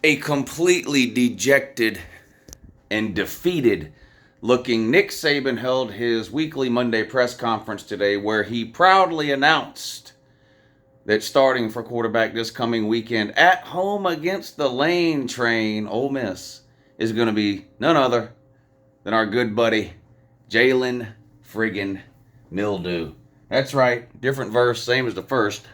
A completely dejected and defeated looking Nick Saban held his weekly Monday press conference today where he proudly announced that starting for quarterback this coming weekend at home against the Lane Train, Ole Miss, is going to be none other than our good buddy Jalen friggin' Mildew. That's right, different verse, same as the first.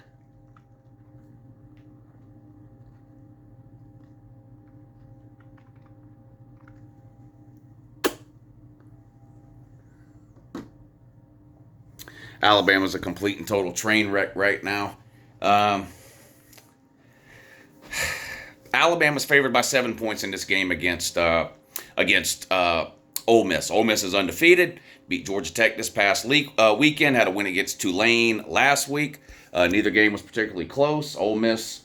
Alabama's a complete and total train wreck right now. Alabama's favored by 7 points in this game against Ole Miss. Ole Miss is undefeated. Beat Georgia Tech this past weekend. Had a win against Tulane last week. Neither game was particularly close. Ole Miss,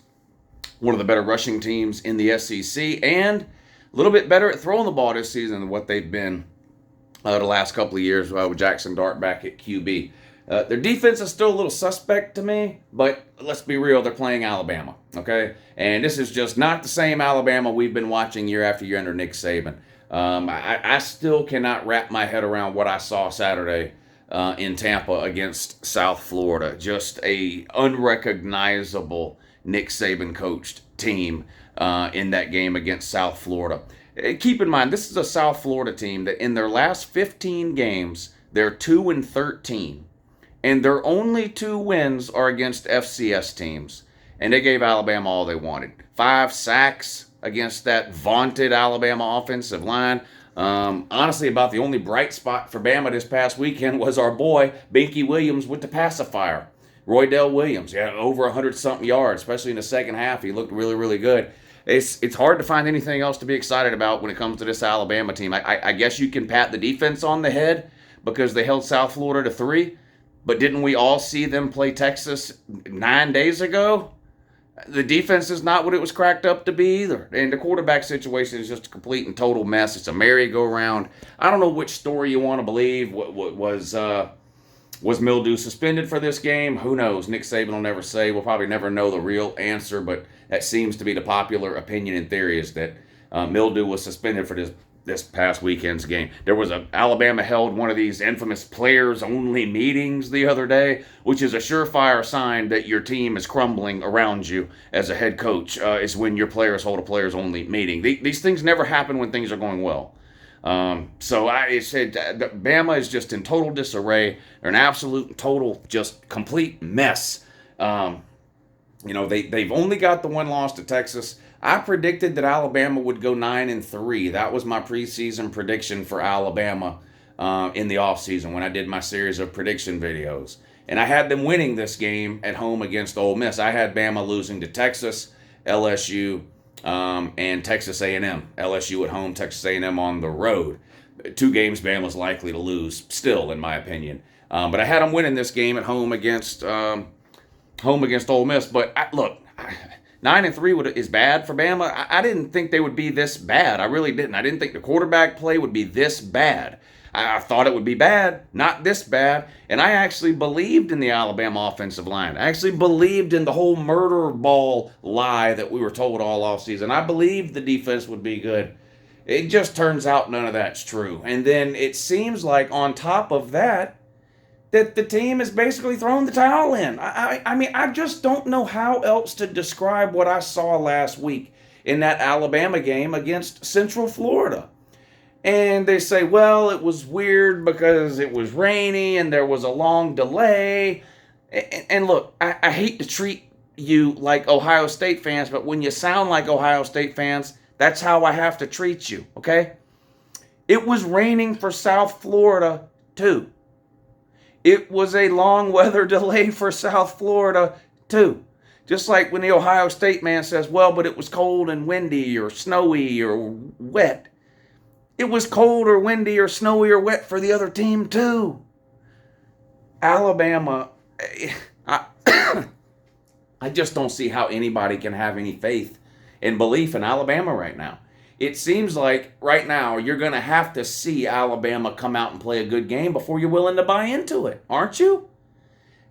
one of the better rushing teams in the SEC, and a little bit better at throwing the ball this season than what they've been the last couple of years with Jackson Dart back at QB. Their defense is still a little suspect to me, but let's be real, they're playing Alabama, okay? And this is just not the same Alabama we've been watching year after year under Nick Saban. I still cannot wrap my head around what I saw Saturday in Tampa against South Florida. Just a unrecognizable Nick Saban coached team in that game against South Florida. Keep in mind, this is a South Florida team that in their last 15 games, they're 2-13. And their only 2 wins are against FCS teams. And they gave Alabama all they wanted. 5 sacks against that vaunted Alabama offensive line. Honestly, about the only bright spot for Bama this past weekend was our boy, Binky Williams, with the pacifier. Roydell Williams, over 100-something yards, especially in the second half. He looked really, really good. It's hard to find anything else to be excited about when it comes to this Alabama team. I guess you can pat the defense on the head because they held South Florida to 3. But didn't we all see them play Texas 9 days ago? The defense is not what it was cracked up to be either. And the quarterback situation is just a complete and total mess. It's a merry-go-round. I don't know which story you want to believe. Was Mildew suspended for this game? Who knows? Nick Saban will never say. We'll probably never know the real answer, but that seems to be the popular opinion and theory is that Mildew was suspended for this past weekend's game. Alabama held one of these infamous players-only meetings the other day, which is a surefire sign that your team is crumbling around you as a head coach, is when your players hold a players-only meeting. These things never happen when things are going well. So I said Bama is just in total disarray. They're an absolute, total, just complete mess. They've only got the one loss to Texas. I predicted that Alabama would go 9-3. That was my preseason prediction for Alabama in the offseason when I did my series of prediction videos. And I had them winning this game at home against Ole Miss. I had Bama losing to Texas, LSU, and Texas A&M. LSU at home, Texas A&M on the road. 2 games Bama's likely to lose still, in my opinion. But I had them winning this game at home against Ole Miss. But look, 9-3 is bad for Bama. I didn't think they would be this bad. I really didn't. I didn't think the quarterback play would be this bad. I thought it would be bad, not this bad. And I actually believed in the Alabama offensive line. I actually believed in the whole murder ball lie that we were told all offseason. I believed the defense would be good. It just turns out none of that's true. And then it seems like on top of that the team has basically thrown the towel in. I mean, I just don't know how else to describe what I saw last week in that Alabama game against Central Florida. And they say, well, it was weird because it was rainy and there was a long delay. And look, I hate to treat you like Ohio State fans, but when you sound like Ohio State fans, that's how I have to treat you, okay? It was raining for South Florida, too. It was a long weather delay for South Florida, too. Just like when the Ohio State man says, well, but it was cold and windy or snowy or wet. It was cold or windy or snowy or wet for the other team, too. Alabama, I just don't see how anybody can have any faith and belief in Alabama right now. It seems like right now you're going to have to see Alabama come out and play a good game before you're willing to buy into it, aren't you?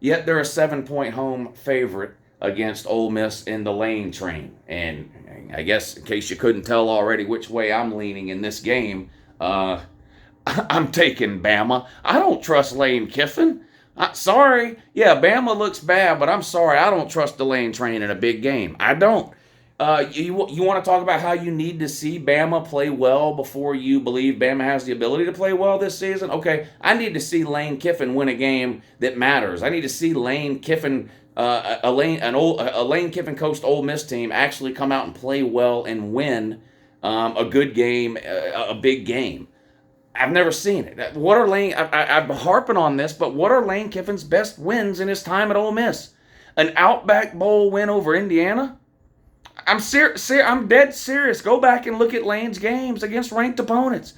Yet they're a 7-point home favorite against Ole Miss in the Lane Train. And I guess in case you couldn't tell already which way I'm leaning in this game, I'm taking Bama. I don't trust Lane Kiffin. Sorry. Yeah, Bama looks bad, but I'm sorry. I don't trust the Lane train in a big game. I don't. You want to talk about how you need to see Bama play well before you believe Bama has the ability to play well this season? Okay, I need to see Lane Kiffin win a game that matters. I need to see Lane Kiffin, a Lane Kiffin coached Ole Miss team actually come out and play well and win a good game, a big game. I've never seen it. What are Lane? I'm harping on this, but what are Lane Kiffin's best wins in his time at Ole Miss? An Outback Bowl win over Indiana? I'm dead serious. Go back and look at Lane's games against ranked opponents.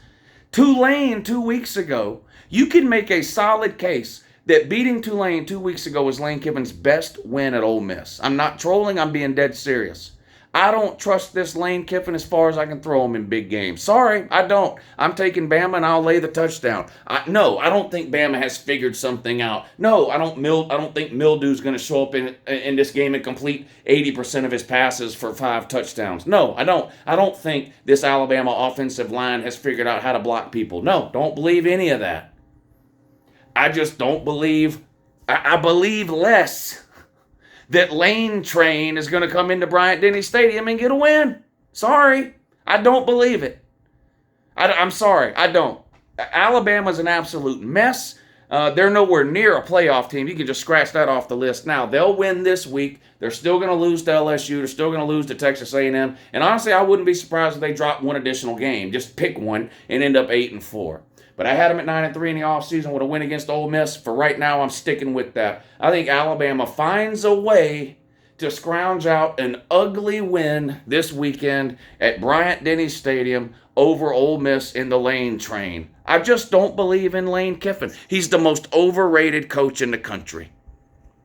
Tulane 2 weeks ago. You can make a solid case that beating Tulane 2 weeks ago was Lane Kiffin's best win at Ole Miss. I'm not trolling. I'm being dead serious. I don't trust this Lane Kiffin as far as I can throw him in big games. Sorry, I don't. I'm taking Bama and I'll lay the touchdown. No, I don't think Bama has figured something out. No, I don't think Mildew's going to show up in this game and complete 80% of his passes for 5 touchdowns. No, I don't. I don't think this Alabama offensive line has figured out how to block people. No, don't believe any of that. I just don't believe. I believe less that Lane train is going to come into Bryant-Denny Stadium and get a win. Sorry. I don't believe it. I'm sorry. I don't. Alabama's an absolute mess. They're nowhere near a playoff team. You can just scratch that off the list now. They'll win this week. They're still going to lose to LSU. They're still going to lose to Texas A&M. And honestly, I wouldn't be surprised if they drop one additional game. Just pick one and end up 8-4. But I had them at 9-3 in the offseason with a win against Ole Miss. For right now, I'm sticking with that. I think Alabama finds a way to scrounge out an ugly win this weekend at Bryant-Denny Stadium over Ole Miss in the Lane train. I just don't believe in Lane Kiffin. He's the most overrated coach in the country.